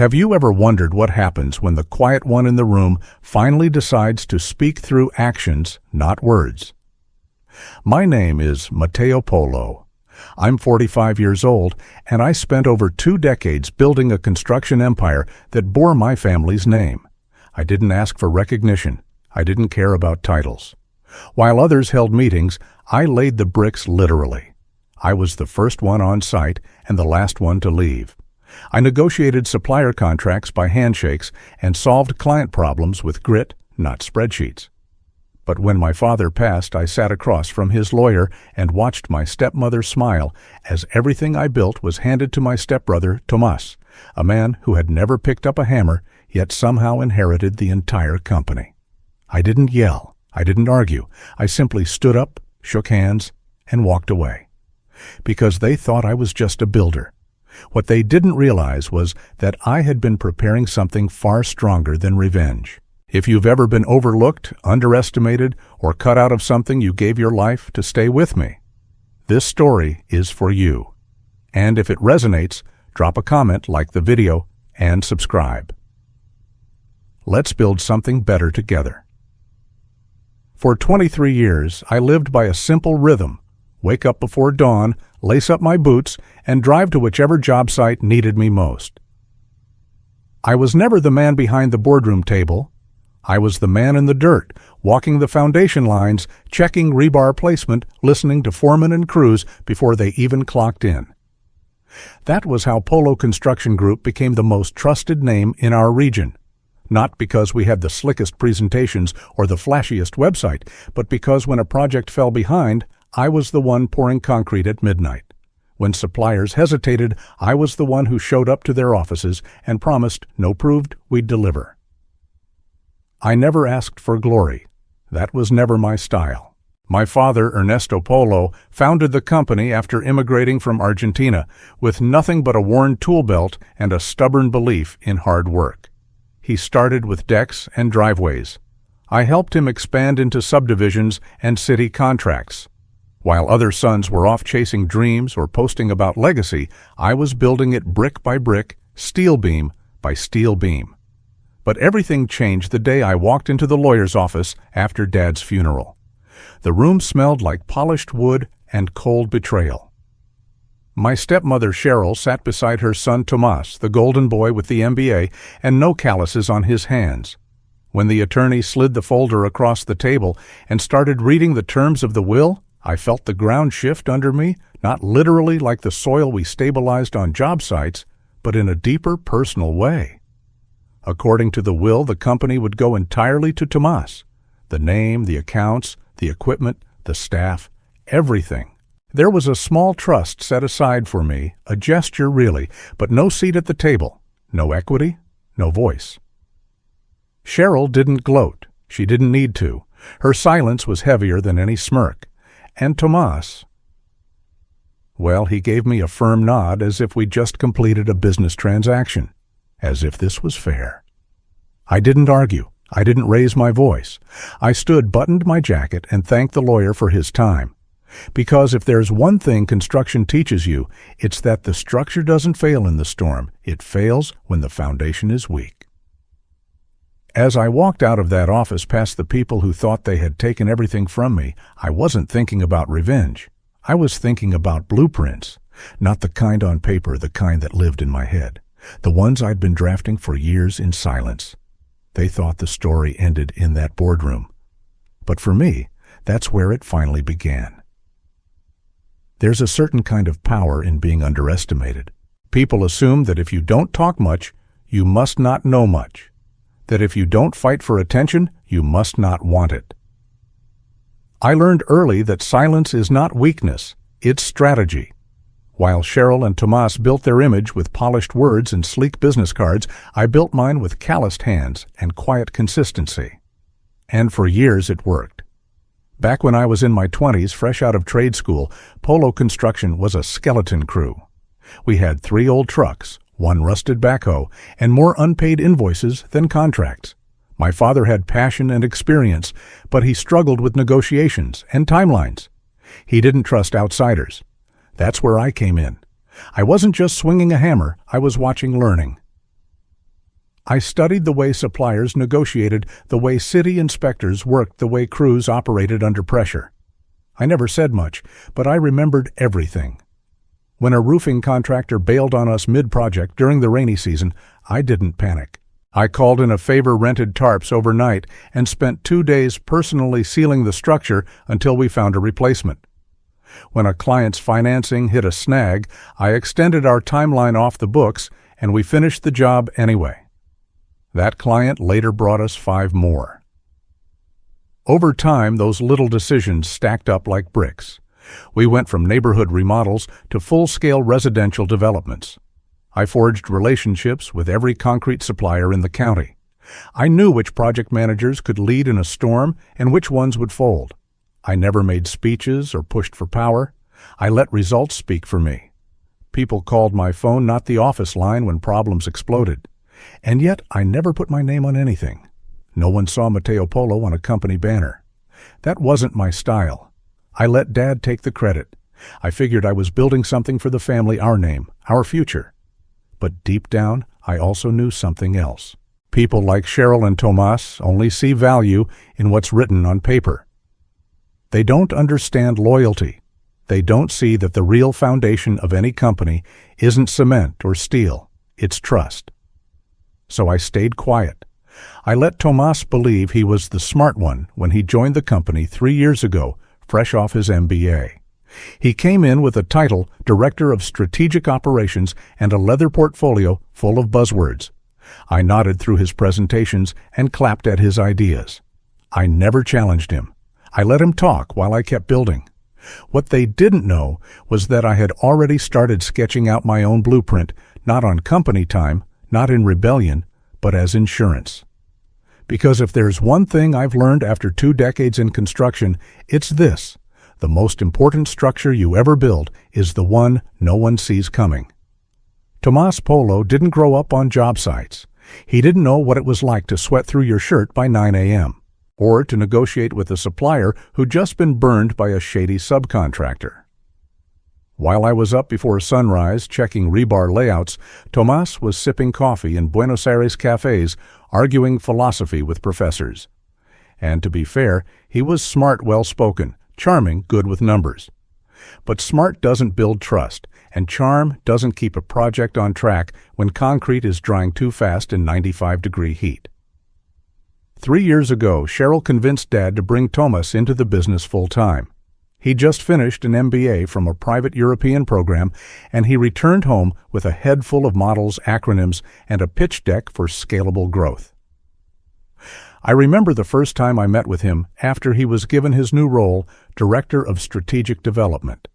Have you ever wondered what happens when the quiet one in the room finally decides to speak through actions, not words? My name is Matteo Polo. I'm 45 years old, and I spent over 2 decades building a construction empire that bore my family's name. I didn't ask for recognition. I didn't care about titles. While others held meetings, I laid the bricks literally. I was the first one on site and the last one to leave. I negotiated supplier contracts by handshakes and solved client problems with grit, not spreadsheets. But when my father passed, I sat across from his lawyer and watched my stepmother smile as everything I built was handed to my stepbrother, Tomas, a man who had never picked up a hammer, yet somehow inherited the entire company. I didn't yell. I didn't argue. I simply stood up, shook hands, and walked away. Because they thought I was just a builder. What they didn't realize was that I had been preparing something far stronger than revenge. If you've ever been overlooked, underestimated, or cut out of something you gave your life to stay with me, this story is for you. And if it resonates, drop a comment, like the video, and subscribe. Let's build something better together. For 23 years, I lived by a simple rhythm: wake up before dawn, lace up my boots, and drive to whichever job site needed me most. I was never the man behind the boardroom table. I was the man in the dirt, walking the foundation lines, checking rebar placement, listening to foremen and crews before they even clocked in. That was how Polo Construction Group became the most trusted name in our region. Not because we had the slickest presentations or the flashiest website, but because when a project fell behind, I was the one pouring concrete at midnight. When suppliers hesitated, I was the one who showed up to their offices and promised, no proved, we'd deliver. I never asked for glory. That was never my style. My father, Ernesto Polo, founded the company after immigrating from Argentina with nothing but a worn tool belt and a stubborn belief in hard work. He started with decks and driveways. I helped him expand into subdivisions and city contracts. While other sons were off chasing dreams or posting about legacy, I was building it brick by brick, steel beam by steel beam. But everything changed the day I walked into the lawyer's office after Dad's funeral. The room smelled like polished wood and cold betrayal. My stepmother Cheryl sat beside her son Tomas, the golden boy with the MBA, and no calluses on his hands. When the attorney slid the folder across the table and started reading the terms of the will, I felt the ground shift under me, not literally like the soil we stabilized on job sites, but in a deeper personal way. According to the will, the company would go entirely to Tomas. The name, the accounts, the equipment, the staff, everything. There was a small trust set aside for me, a gesture really, but no seat at the table, no equity, no voice. Cheryl didn't gloat. She didn't need to. Her silence was heavier than any smirk. And Tomas, well, he gave me a firm nod as if we'd just completed a business transaction, as if this was fair. I didn't argue. I didn't raise my voice. I stood, buttoned my jacket, and thanked the lawyer for his time. Because if there's one thing construction teaches you, it's that the structure doesn't fail in the storm. It fails when the foundation is weak. As I walked out of that office past the people who thought they had taken everything from me, I wasn't thinking about revenge. I was thinking about blueprints, not the kind on paper, the kind that lived in my head, the ones I'd been drafting for years in silence. They thought the story ended in that boardroom. But for me, that's where it finally began. There's a certain kind of power in being underestimated. People assume that if you don't talk much, you must not know much. That if you don't fight for attention, you must not want it. I learned early that silence is not weakness, it's strategy. While Cheryl and Tomas built their image with polished words and sleek business cards, I built mine with calloused hands and quiet consistency. And for years it worked. Back when I was in my 20s, fresh out of trade school, Polo Construction was a skeleton crew. We had 3 old trucks, 1 rusted backhoe, and more unpaid invoices than contracts. My father had passion and experience, but he struggled with negotiations and timelines. He didn't trust outsiders. That's where I came in. I wasn't just swinging a hammer, I was watching learning. I studied the way suppliers negotiated, the way city inspectors worked, the way crews operated under pressure. I never said much, but I remembered everything. When a roofing contractor bailed on us mid-project during the rainy season, I didn't panic. I called in a favor-rented tarps overnight and spent 2 days personally sealing the structure until we found a replacement. When a client's financing hit a snag, I extended our timeline off the books and we finished the job anyway. That client later brought us 5 more. Over time, those little decisions stacked up like bricks. We went from neighborhood remodels to full-scale residential developments. I forged relationships with every concrete supplier in the county. I knew which project managers could lead in a storm and which ones would fold. I never made speeches or pushed for power. I let results speak for me. People called my phone, not the office line, when problems exploded. And yet, I never put my name on anything. No one saw Mateo Polo on a company banner. That wasn't my style. I let Dad take the credit. I figured I was building something for the family, our name, our future. But deep down, I also knew something else. People like Cheryl and Tomas only see value in what's written on paper. They don't understand loyalty. They don't see that the real foundation of any company isn't cement or steel, it's trust. So I stayed quiet. I let Tomas believe he was the smart one when he joined the company 3 years ago, fresh off his MBA. He came in with a title, Director of Strategic Operations, and a leather portfolio full of buzzwords. I nodded through his presentations and clapped at his ideas. I never challenged him. I let him talk while I kept building. What they didn't know was that I had already started sketching out my own blueprint, not on company time, not in rebellion, but as insurance. Because if there's one thing I've learned after 2 decades in construction, it's this. The most important structure you ever build is the one no one sees coming. Tomas Polo didn't grow up on job sites. He didn't know what it was like to sweat through your shirt by 9 a.m., or to negotiate with a supplier who'd just been burned by a shady subcontractor. While I was up before sunrise checking rebar layouts, Tomas was sipping coffee in Buenos Aires cafes, arguing philosophy with professors. And to be fair, he was smart, well-spoken, charming, good with numbers. But smart doesn't build trust, and charm doesn't keep a project on track when concrete is drying too fast in 95-degree heat. 3 years ago, Cheryl convinced Dad to bring Tomas into the business full-time. He just finished an MBA from a private European program, and he returned home with a head full of models, acronyms, and a pitch deck for scalable growth. I remember the first time I met with him after he was given his new role, Director of Strategic Development.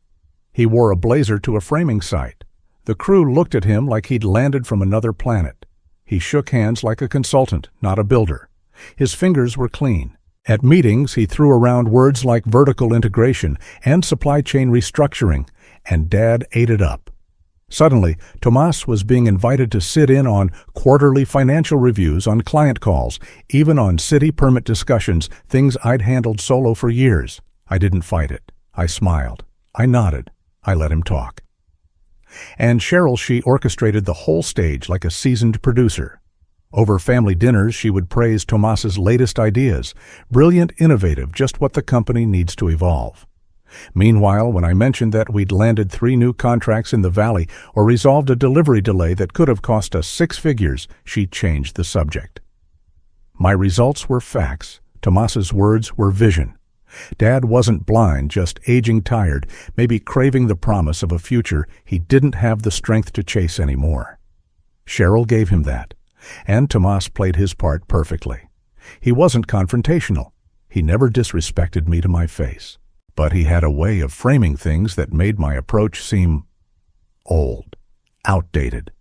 He wore a blazer to a framing site. The crew looked at him like he'd landed from another planet. He shook hands like a consultant, not a builder. His fingers were clean. At meetings, he threw around words like vertical integration and supply chain restructuring, and Dad ate it up. Suddenly, Tomas was being invited to sit in on quarterly financial reviews, on client calls, even on city permit discussions, things I'd handled solo for years. I didn't fight it. I smiled. I nodded. I let him talk. And Cheryl, she orchestrated the whole stage like a seasoned producer. Over family dinners, she would praise Tomas's latest ideas, brilliant, innovative, just what the company needs to evolve. Meanwhile, when I mentioned that we'd landed 3 new contracts in the Valley or resolved a delivery delay that could have cost us 6 figures, she changed the subject. My results were facts. Tomas's words were vision. Dad wasn't blind, just aging tired, maybe craving the promise of a future he didn't have the strength to chase anymore. Cheryl gave him that. And Tomas played his part perfectly. He wasn't confrontational. He never disrespected me to my face. But he had a way of framing things that made my approach seem old, outdated,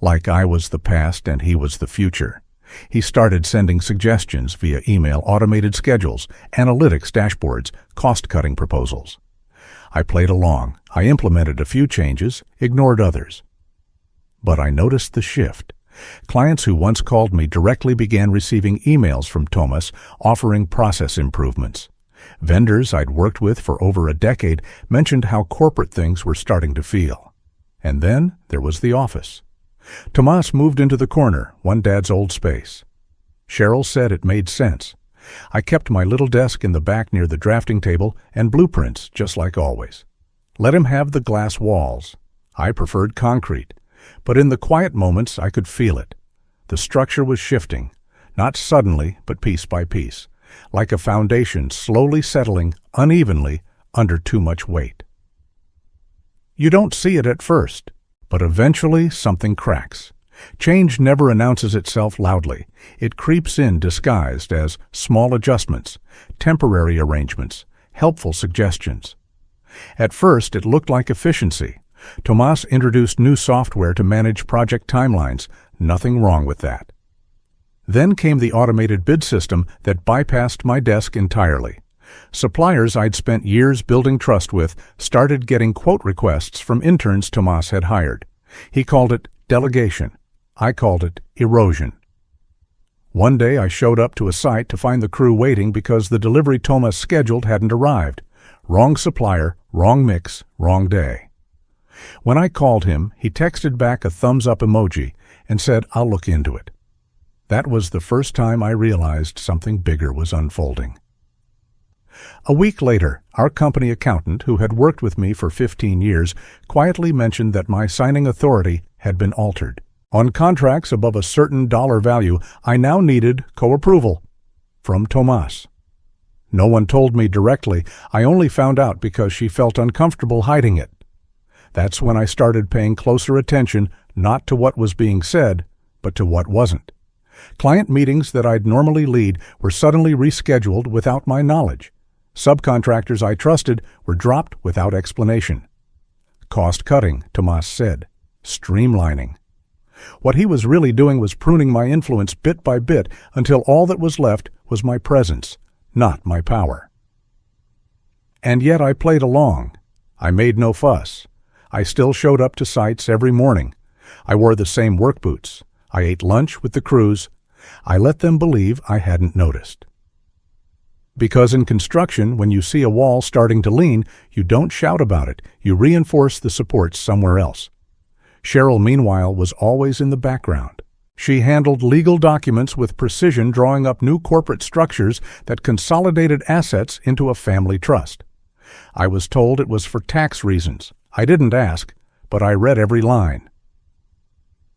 like I was the past and he was the future. He started sending suggestions via email, automated schedules, analytics dashboards, cost-cutting proposals. I played along. I implemented a few changes, ignored others. But I noticed the shift. Clients who once called me directly began receiving emails from Tomas offering process improvements. Vendors I'd worked with for over a decade mentioned how corporate things were starting to feel. And then there was the office. Tomas moved into the corner, one Dad's old space. Cheryl said it made sense. I kept my little desk in the back near the drafting table and blueprints, just like always. Let him have the glass walls. I preferred concrete, but in the quiet moments I could feel it. The structure was shifting, not suddenly, but piece by piece, like a foundation slowly settling unevenly under too much weight. You don't see it at first, but eventually something cracks. Change never announces itself loudly. It creeps in disguised as small adjustments, temporary arrangements, helpful suggestions. At first, it looked like efficiency. Tomas introduced new software to manage project timelines. Nothing wrong with that. Then came the automated bid system that bypassed my desk entirely. Suppliers I'd spent years building trust with started getting quote requests from interns Tomas had hired. He called it delegation. I called it erosion. One day I showed up to a site to find the crew waiting because the delivery Tomas scheduled hadn't arrived. Wrong supplier, wrong mix, wrong day. When I called him, he texted back a thumbs-up emoji and said, "I'll look into it." That was the first time I realized something bigger was unfolding. A week later, our company accountant, who had worked with me for 15 years, quietly mentioned that my signing authority had been altered. On contracts above a certain dollar value, I now needed co-approval from Tomas. No one told me directly. I only found out because she felt uncomfortable hiding it. That's when I started paying closer attention, not to what was being said, but to what wasn't. Client meetings that I'd normally lead were suddenly rescheduled without my knowledge. Subcontractors I trusted were dropped without explanation. Cost-cutting, Tomas said. Streamlining. What he was really doing was pruning my influence bit by bit until all that was left was my presence, not my power. And yet I played along. I made no fuss. I still showed up to sites every morning. I wore the same work boots. I ate lunch with the crews. I let them believe I hadn't noticed. Because in construction, when you see a wall starting to lean, you don't shout about it. You reinforce the supports somewhere else. Cheryl, meanwhile, was always in the background. She handled legal documents with precision, drawing up new corporate structures that consolidated assets into a family trust. I was told it was for tax reasons. I didn't ask, but I read every line.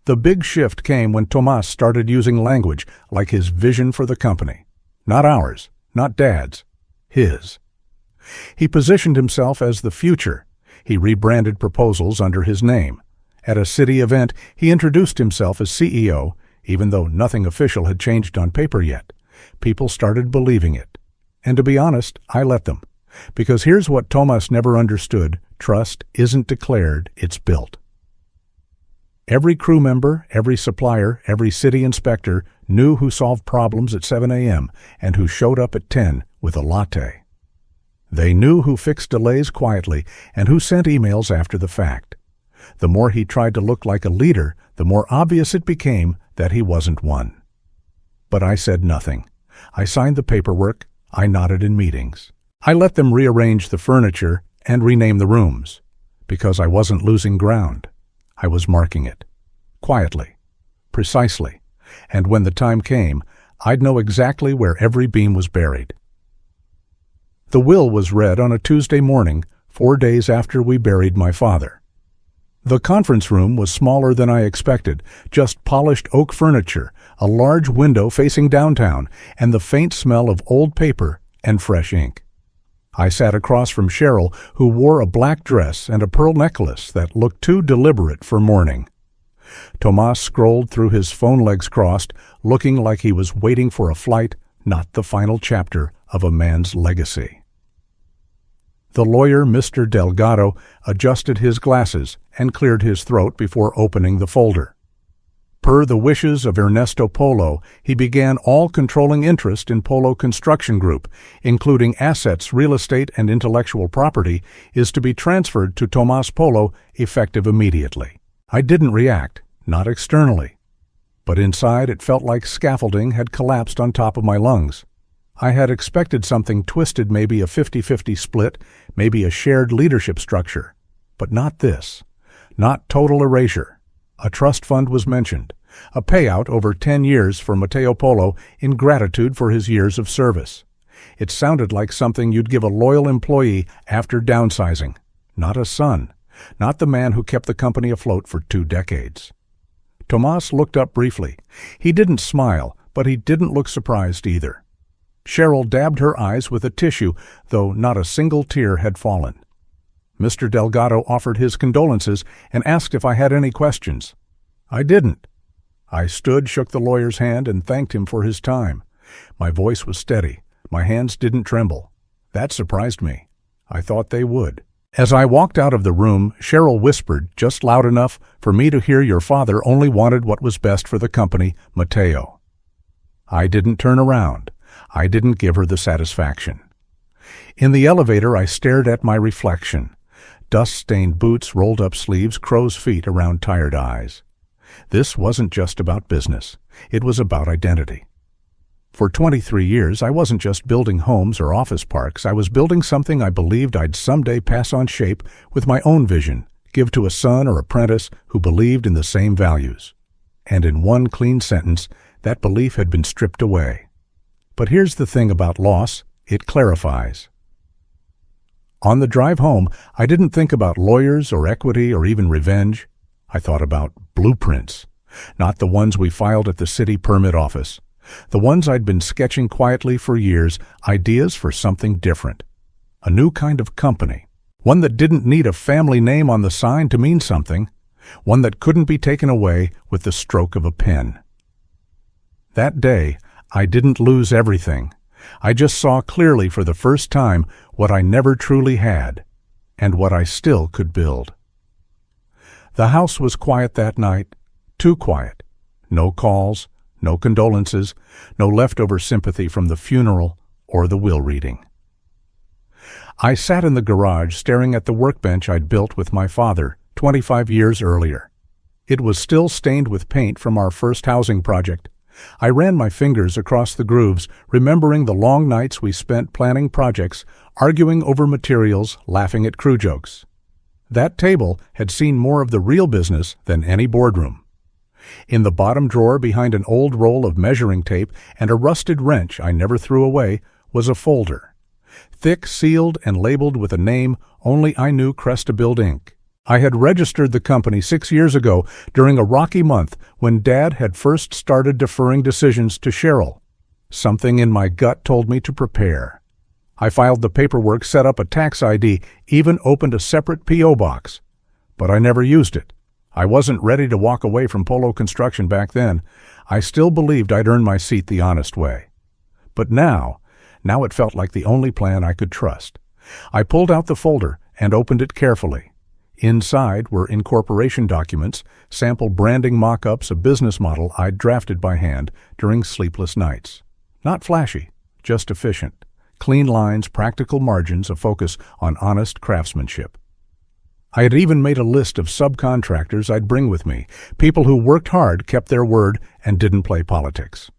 The big shift came when Tomas started using language like his vision for the company. Not ours, not Dad's, his. He positioned himself as the future. He rebranded proposals under his name. At a city event, he introduced himself as CEO, even though nothing official had changed on paper yet. People started believing it. And to be honest, I let them. Because here's what Tomas never understood: trust isn't declared, it's built. Every crew member, every supplier, every city inspector knew who solved problems at 7 a.m. and who showed up at 10 with a latte. They knew who fixed delays quietly and who sent emails after the fact. The more he tried to look like a leader, the more obvious it became that he wasn't one. But I said nothing. I signed the paperwork. I nodded in meetings. I let them rearrange the furniture and rename the rooms, because I wasn't losing ground. I was marking it. Quietly. Precisely. And when the time came, I'd know exactly where every beam was buried. The will was read on a Tuesday morning, 4 days after we buried my father. The conference room was smaller than I expected, just polished oak furniture, a large window facing downtown, and the faint smell of old paper and fresh ink. I sat across from Cheryl, who wore a black dress and a pearl necklace that looked too deliberate for mourning. Tomas scrolled through his phone, legs crossed, looking like he was waiting for a flight, not the final chapter of a man's legacy. The lawyer, Mr. Delgado, adjusted his glasses and cleared his throat before opening the folder. Per the wishes of Ernesto Polo, he began all controlling interest in Polo Construction Group, including assets, real estate, and intellectual property, is to be transferred to Tomas Polo effective immediately. I didn't react, not externally. But inside it felt like scaffolding had collapsed on top of my lungs. I had expected something twisted, maybe a 50-50 split, maybe a shared leadership structure. But not this. Not total erasure. A trust fund was mentioned, a payout over 10 years for Mateo Polo in gratitude for his years of service. It sounded like something you'd give a loyal employee after downsizing, not a son, not the man who kept the company afloat for 2 decades. Tomas looked up briefly. He didn't smile, but he didn't look surprised either. Cheryl dabbed her eyes with a tissue, though not a single tear had fallen. Mr. Delgado offered his condolences and asked if I had any questions. I didn't. I stood, shook the lawyer's hand, and thanked him for his time. My voice was steady. My hands didn't tremble. That surprised me. I thought they would. As I walked out of the room, Cheryl whispered, just loud enough for me to hear, "Your father only wanted what was best for the company, Mateo." I didn't turn around. I didn't give her the satisfaction. In the elevator, I stared at my reflection. Dust-stained boots, rolled-up sleeves, crow's feet around tired eyes. This wasn't just about business. It was about identity. For 23 years, I wasn't just building homes or office parks. I was building something I believed I'd someday pass on shape with my own vision, give to a son or apprentice who believed in the same values. And in one clean sentence, that belief had been stripped away. But here's the thing about loss: it clarifies. On the drive home, I didn't think about lawyers or equity or even revenge. I thought about blueprints, not the ones we filed at the city permit office. The ones I'd been sketching quietly for years, ideas for something different. A new kind of company. One that didn't need a family name on the sign to mean something. One that couldn't be taken away with the stroke of a pen. That day, I didn't lose everything. I just saw clearly for the first time what I never truly had, and what I still could build. The house was quiet that night, too quiet. No calls, no condolences, no leftover sympathy from the funeral or the will reading. I sat in the garage staring at the workbench I'd built with my father 25 years earlier. It was still stained with paint from our first housing project. I ran my fingers across the grooves, remembering the long nights we spent planning projects, arguing over materials, laughing at crew jokes. That table had seen more of the real business than any boardroom. In the bottom drawer behind an old roll of measuring tape and a rusted wrench I never threw away was a folder. Thick, sealed, and labeled with a name only I knew Crestabuild Inc. I had registered the company 6 years ago during a rocky month when Dad had first started deferring decisions to Cheryl. Something in my gut told me to prepare. I filed the paperwork, set up a tax ID, even opened a separate P.O. box. But I never used it. I wasn't ready to walk away from Polo Construction back then. I still believed I'd earned my seat the honest way. But now it felt like the only plan I could trust. I pulled out the folder and opened it carefully. Inside were incorporation documents, sample branding mock-ups, a business model I'd drafted by hand during sleepless nights. Not flashy, just efficient. Clean lines, practical margins, a focus on honest craftsmanship. I had even made a list of subcontractors I'd bring with me, people who worked hard, kept their word, and didn't play politics.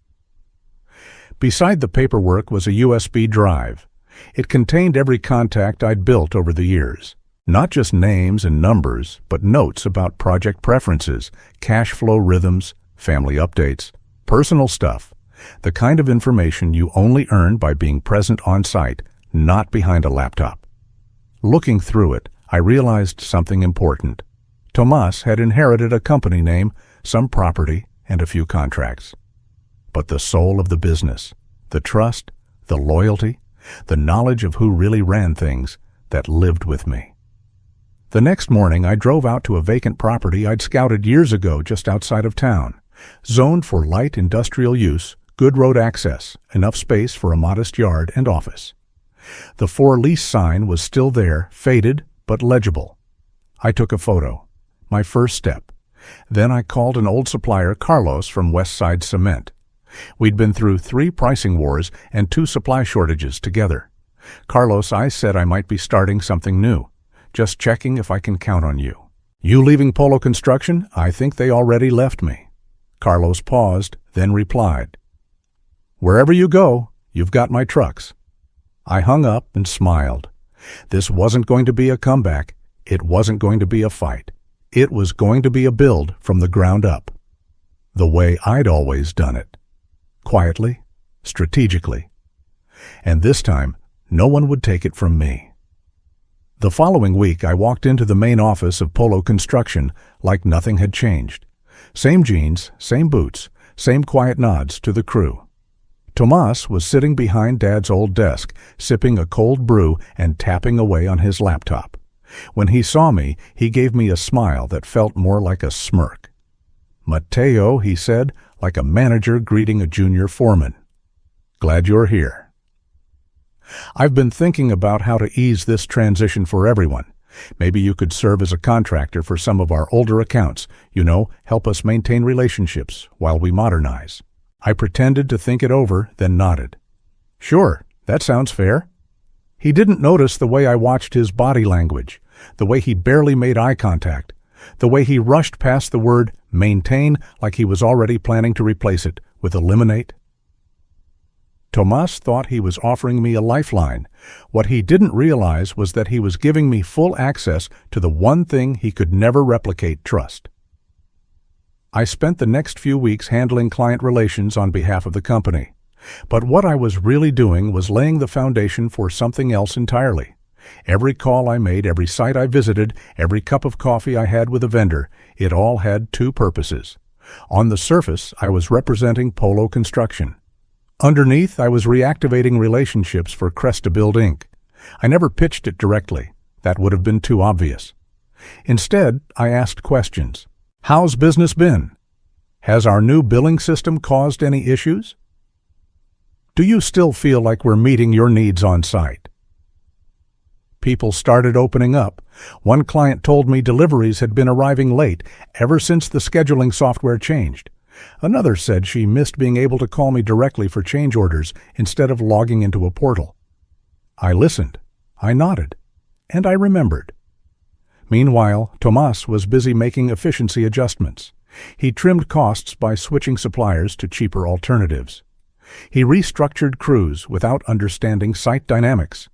Beside the paperwork was a USB drive. It contained every contact I'd built over the years. Not just names and numbers, but notes about project preferences, cash flow rhythms, family updates, personal stuff. The kind of information you only earn by being present on site, not behind a laptop. Looking through it, I realized something important. Tomas had inherited a company name, some property, and a few contracts. But the soul of the business, the trust, the loyalty, the knowledge of who really ran things, that lived with me. The next morning, I drove out to a vacant property I'd scouted years ago just outside of town. Zoned for light industrial use, good road access, enough space for a modest yard and office. The for lease sign was still there, faded but legible. I took a photo. My first step. Then I called an old supplier, Carlos from West Side Cement. We'd been through 3 pricing wars and 2 supply shortages together. Carlos, I said I might be starting something new. Just checking if I can count on you. You leaving Polo Construction? I think they already left me. Carlos paused, then replied, "Wherever you go, you've got my trucks." I hung up and smiled. This wasn't going to be a comeback. It wasn't going to be a fight. It was going to be a build from the ground up, the way I'd always done it, quietly, strategically. And this time, no one would take it from me. The following week, I walked into the main office of Polo Construction like nothing had changed. Same jeans, same boots, same quiet nods to the crew. Tomas was sitting behind Dad's old desk, sipping a cold brew and tapping away on his laptop. When he saw me, he gave me a smile that felt more like a smirk. "Mateo," he said, like a manager greeting a junior foreman. "Glad you're here." I've been thinking about how to ease this transition for everyone. Maybe you could serve as a contractor for some of our older accounts, help us maintain relationships while we modernize. I pretended to think it over, then nodded. "Sure, that sounds fair." He didn't notice the way I watched his body language, the way he barely made eye contact, the way he rushed past the word maintain like he was already planning to replace it with eliminate. Tomas thought he was offering me a lifeline. What he didn't realize was that he was giving me full access to the one thing he could never replicate: trust. I spent the next few weeks handling client relations on behalf of the company. But what I was really doing was laying the foundation for something else entirely. Every call I made, every site I visited, every cup of coffee I had with a vendor, it all had two purposes. On the surface, I was representing Polo Construction. Underneath, I was reactivating relationships for Crestabuild Inc. I never pitched it directly. That would have been too obvious. Instead, I asked questions. How's business been? Has our new billing system caused any issues? Do you still feel like we're meeting your needs on site? People started opening up. One client told me deliveries had been arriving late ever since the scheduling software changed. Another said she missed being able to call me directly for change orders instead of logging into a portal. I listened, I nodded, and I remembered. Meanwhile, Tomas was busy making efficiency adjustments. He trimmed costs by switching suppliers to cheaper alternatives. He restructured crews without understanding site dynamics.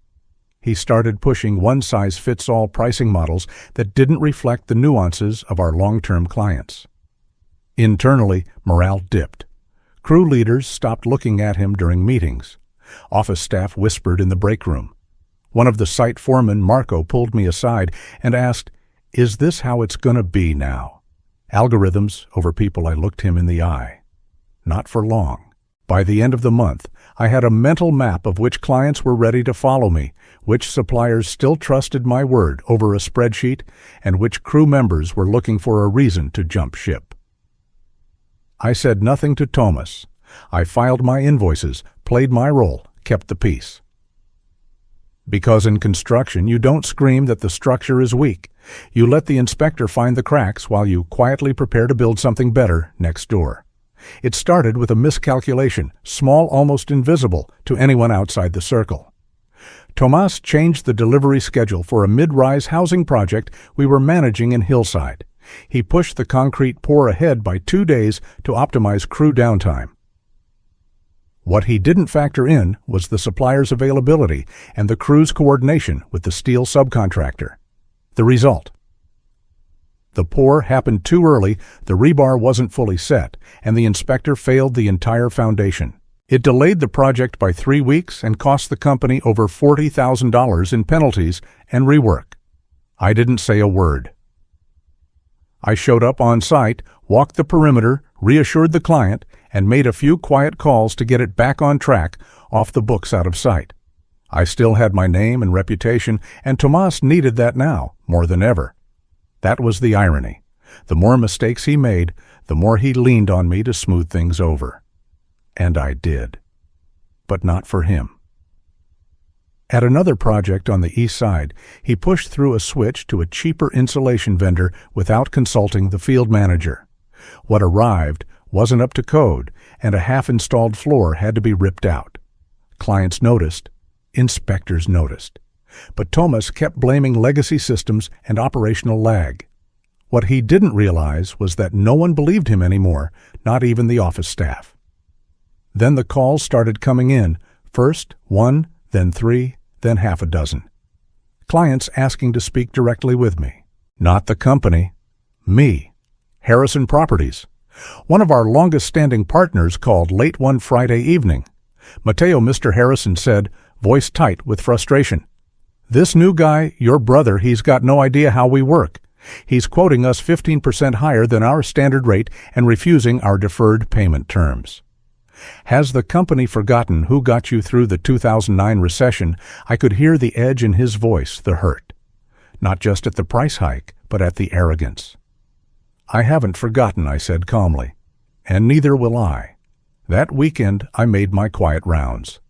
He started pushing one-size-fits-all pricing models that didn't reflect the nuances of our long-term clients. Internally, morale dipped. Crew leaders stopped looking at him during meetings. Office staff whispered in the break room. One of the site foremen, Marco, pulled me aside and asked, "Is this how it's gonna be now?" Algorithms over people. I looked him in the eye. Not for long. By the end of the month, I had a mental map of which clients were ready to follow me, which suppliers still trusted my word over a spreadsheet, and which crew members were looking for a reason to jump ship. I said nothing to Tomas. I filed my invoices, played my role, kept the peace. Because in construction, you don't scream that the structure is weak. You let the inspector find the cracks while you quietly prepare to build something better next door. It started with a miscalculation, small, almost invisible to anyone outside the circle. Tomas changed the delivery schedule for a mid-rise housing project we were managing in Hillside. He pushed the concrete pour ahead by 2 days to optimize crew downtime. What he didn't factor in was the supplier's availability and the crew's coordination with the steel subcontractor. The result: the pour happened too early, the rebar wasn't fully set, and the inspector failed the entire foundation. It delayed the project by 3 weeks and cost the company over $40,000 in penalties and rework. I didn't say a word. I showed up on site, walked the perimeter, reassured the client, and made a few quiet calls to get it back on track, off the books out of sight. I still had my name and reputation, and Tomas needed that now, more than ever. That was the irony. The more mistakes he made, the more he leaned on me to smooth things over. And I did. But not for him. At another project on the east side, he pushed through a switch to a cheaper insulation vendor without consulting the field manager. What arrived wasn't up to code, and a half-installed floor had to be ripped out. Clients noticed. Inspectors noticed. But Tomas kept blaming legacy systems and operational lag. What he didn't realize was that no one believed him anymore, not even the office staff. Then the calls started coming in, first 1, then 3, then half a dozen. Clients asking to speak directly with me. Not the company, Me. Harrison Properties. One of our longest-standing partners called late one Friday evening. Mateo, Mr. Harrison said, voice tight with frustration. This new guy, your brother, he's got no idea how we work. He's quoting us 15% higher than our standard rate and refusing our deferred payment terms. Has the company forgotten who got you through the 2009 recession? I could hear the edge in his voice, the hurt. Not just at the price hike, but at the arrogance. I haven't forgotten, I said calmly, and neither will I. That weekend, I made my quiet rounds.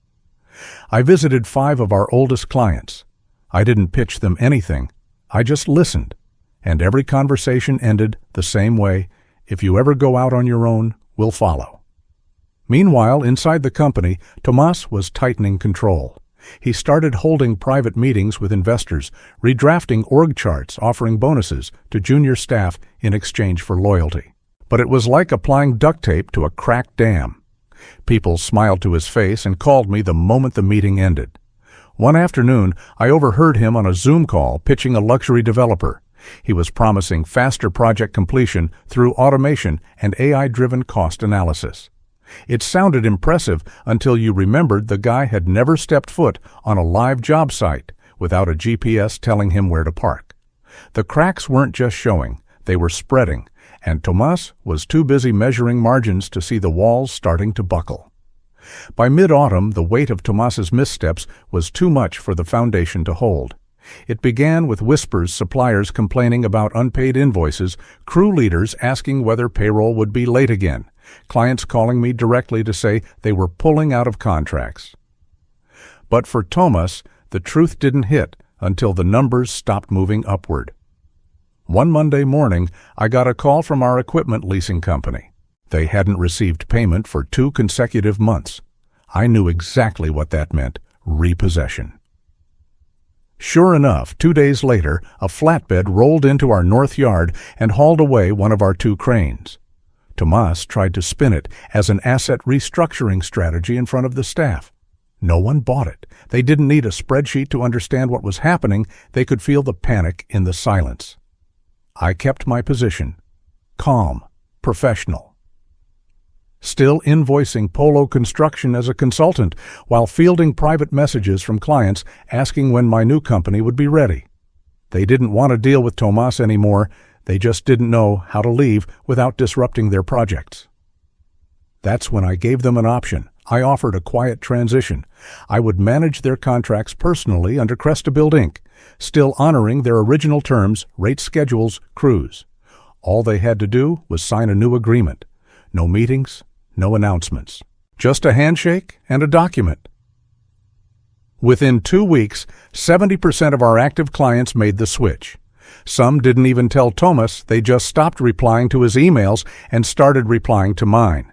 I visited 5 of our oldest clients. I didn't pitch them anything. I just listened, and every conversation ended the same way. If you ever go out on your own, we'll follow. Meanwhile, inside the company, Tomas was tightening control. He started holding private meetings with investors, redrafting org charts, offering bonuses to junior staff in exchange for loyalty. But it was like applying duct tape to a cracked dam. People smiled to his face and called me the moment the meeting ended. One afternoon, I overheard him on a Zoom call pitching a luxury developer. He was promising faster project completion through automation and AI-driven cost analysis. It sounded impressive until you remembered the guy had never stepped foot on a live job site without a GPS telling him where to park. The cracks weren't just showing, they were spreading, and Tomas was too busy measuring margins to see the walls starting to buckle. By mid-autumn, the weight of Tomas's missteps was too much for the foundation to hold. It began with whispers, suppliers complaining about unpaid invoices, crew leaders asking whether payroll would be late again, clients calling me directly to say they were pulling out of contracts. But for Tomas, the truth didn't hit until the numbers stopped moving upward. One Monday morning, I got a call from our equipment leasing company. They hadn't received payment for 2 consecutive months. I knew exactly what that meant: repossession. Sure enough, 2 days later, a flatbed rolled into our north yard and hauled away one of our 2 cranes. Tomas tried to spin it as an asset restructuring strategy in front of the staff. No one bought it. They didn't need a spreadsheet to understand what was happening. They could feel the panic in the silence. I kept my position, calm, professional. Still invoicing Polo Construction as a consultant while fielding private messages from clients asking when my new company would be ready. They didn't want to deal with Tomas anymore. They just didn't know how to leave without disrupting their projects. That's when I gave them an option. I offered a quiet transition. I would manage their contracts personally under Crestabuild Inc., still honoring their original terms, rate schedules, crews. All they had to do was sign a new agreement. No meetings, no announcements. Just a handshake and a document. Within 2 weeks, 70% of our active clients made the switch. Some didn't even tell Tomas, they just stopped replying to his emails and started replying to mine.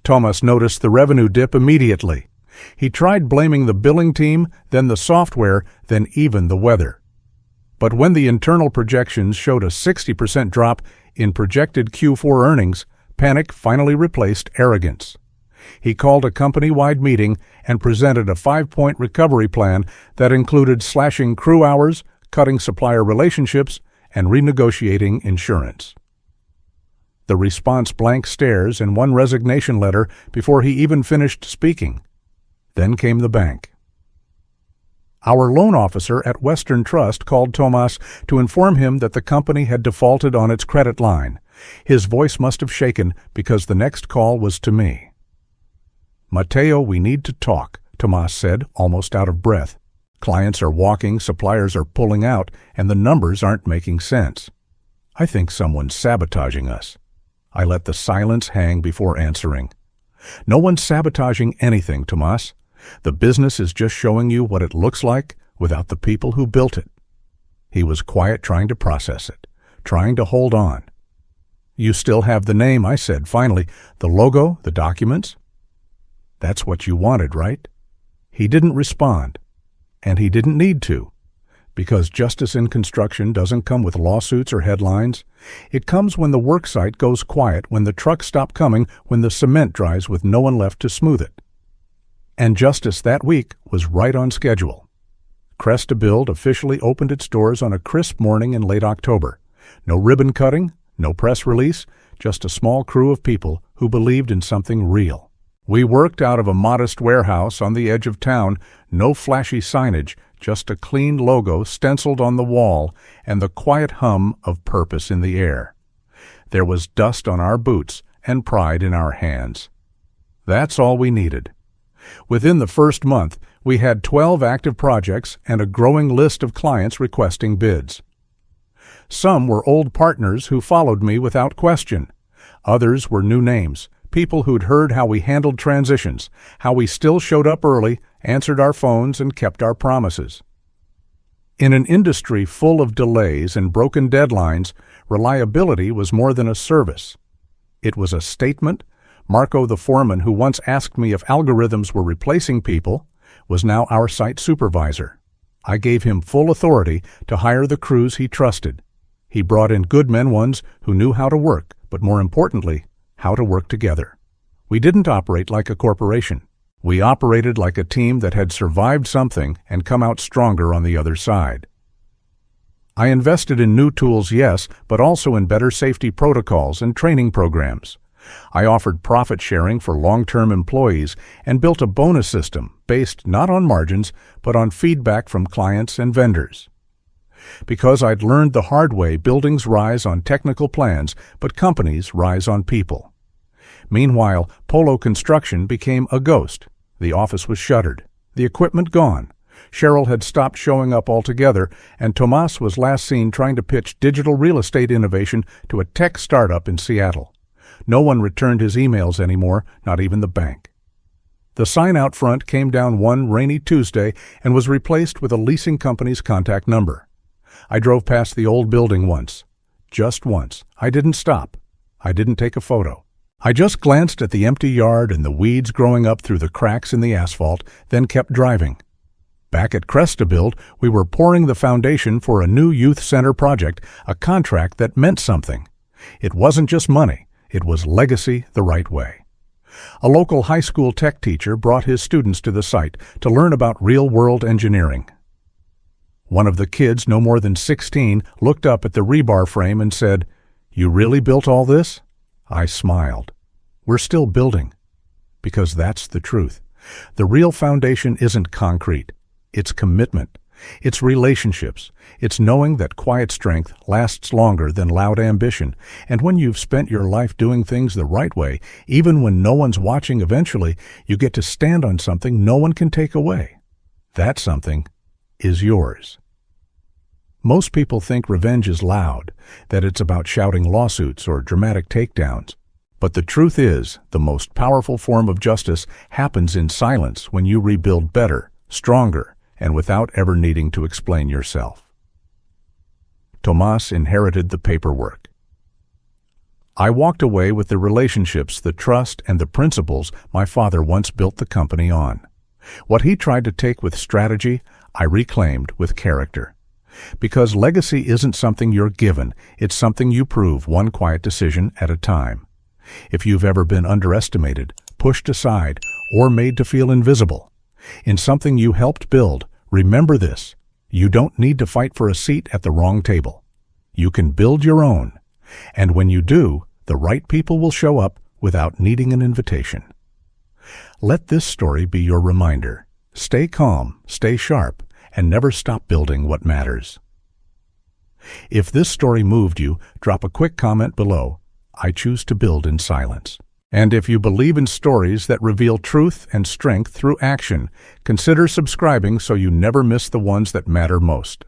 Tomas noticed the revenue dip immediately. He tried blaming the billing team, then the software, then even the weather. But when the internal projections showed a 60% drop in projected Q4 earnings, panic finally replaced arrogance. He called a company-wide meeting and presented a 5-point recovery plan that included slashing crew hours, cutting supplier relationships, and renegotiating insurance. The response: blank stares and 1 resignation letter before he even finished speaking. Then came the bank. Our loan officer at Western Trust called Tomas to inform him that the company had defaulted on its credit line. His voice must have shaken because the next call was to me. "Mateo, we need to talk," Tomas said, almost out of breath. "Clients are walking, suppliers are pulling out, and the numbers aren't making sense. I think someone's sabotaging us." I let the silence hang before answering. "No one's sabotaging anything, Tomas. The business is just showing you what it looks like without the people who built it." He was quiet, trying to process it, trying to hold on. "You still have the name," I said finally. "The logo, the documents?" "That's what you wanted, right?" He didn't respond, and he didn't need to, because justice in construction doesn't come with lawsuits or headlines. It comes when the worksite goes quiet, when the trucks stop coming, when the cement dries with no one left to smooth it. And justice that week was right on schedule. Crestabuild officially opened its doors on a crisp morning in late October. No ribbon cutting, no press release, just a small crew of people who believed in something real. We worked out of a modest warehouse on the edge of town, no flashy signage, just a clean logo stenciled on the wall and the quiet hum of purpose in the air. There was dust on our boots and pride in our hands. That's all we needed. Within the first month, we had 12 active projects and a growing list of clients requesting bids. Some were old partners who followed me without question. Others were new names, people who'd heard how we handled transitions, how we still showed up early, answered our phones, and kept our promises. In an industry full of delays and broken deadlines, reliability was more than a service. It was a statement. Marco, the foreman who once asked me if algorithms were replacing people, was now our site supervisor. I gave him full authority to hire the crews he trusted. He brought in good men, ones who knew how to work, but more importantly, how to work together. We didn't operate like a corporation. We operated like a team that had survived something and come out stronger on the other side. I invested in new tools, yes, but also in better safety protocols and training programs. I offered profit sharing for long-term employees and built a bonus system based not on margins, but on feedback from clients and vendors. Because I'd learned the hard way, buildings rise on technical plans, but companies rise on people. Meanwhile, Polo Construction became a ghost. The office was shuttered, the equipment gone. Cheryl had stopped showing up altogether, and Tomas was last seen trying to pitch digital real estate innovation to a tech startup in Seattle. No one returned his emails anymore, not even the bank. The sign out front came down one rainy Tuesday and was replaced with a leasing company's contact number. I drove past the old building once. Just once. I didn't stop. I didn't take a photo. I just glanced at the empty yard and the weeds growing up through the cracks in the asphalt, then kept driving. Back at Crestabuild, we were pouring the foundation for a new youth center project, a contract that meant something. It wasn't just money. It was legacy the right way. A local high school tech teacher brought his students to the site to learn about real-world engineering. One of the kids, no more than 16, looked up at the rebar frame and said, "You really built all this?" I smiled. We're still building. Because that's the truth. The real foundation isn't concrete. It's commitment. It's relationships. It's knowing that quiet strength lasts longer than loud ambition. And when you've spent your life doing things the right way, even when no one's watching, eventually, you get to stand on something no one can take away. That something is yours. Most people think revenge is loud, that it's about shouting lawsuits or dramatic takedowns. But the truth is, the most powerful form of justice happens in silence when you rebuild better, stronger, and without ever needing to explain yourself. Tomas inherited the paperwork. I walked away with the relationships, the trust, and the principles my father once built the company on. What he tried to take with strategy, I reclaimed with character. Because legacy isn't something you're given, it's something you prove one quiet decision at a time. If you've ever been underestimated, pushed aside, or made to feel invisible in something you helped build, remember this: you don't need to fight for a seat at the wrong table. You can build your own, and when you do, the right people will show up without needing an invitation. Let this story be your reminder. Stay calm, stay sharp, and never stop building what matters. If this story moved you, drop a quick comment below. I choose to build in silence. And if you believe in stories that reveal truth and strength through action, consider subscribing so you never miss the ones that matter most.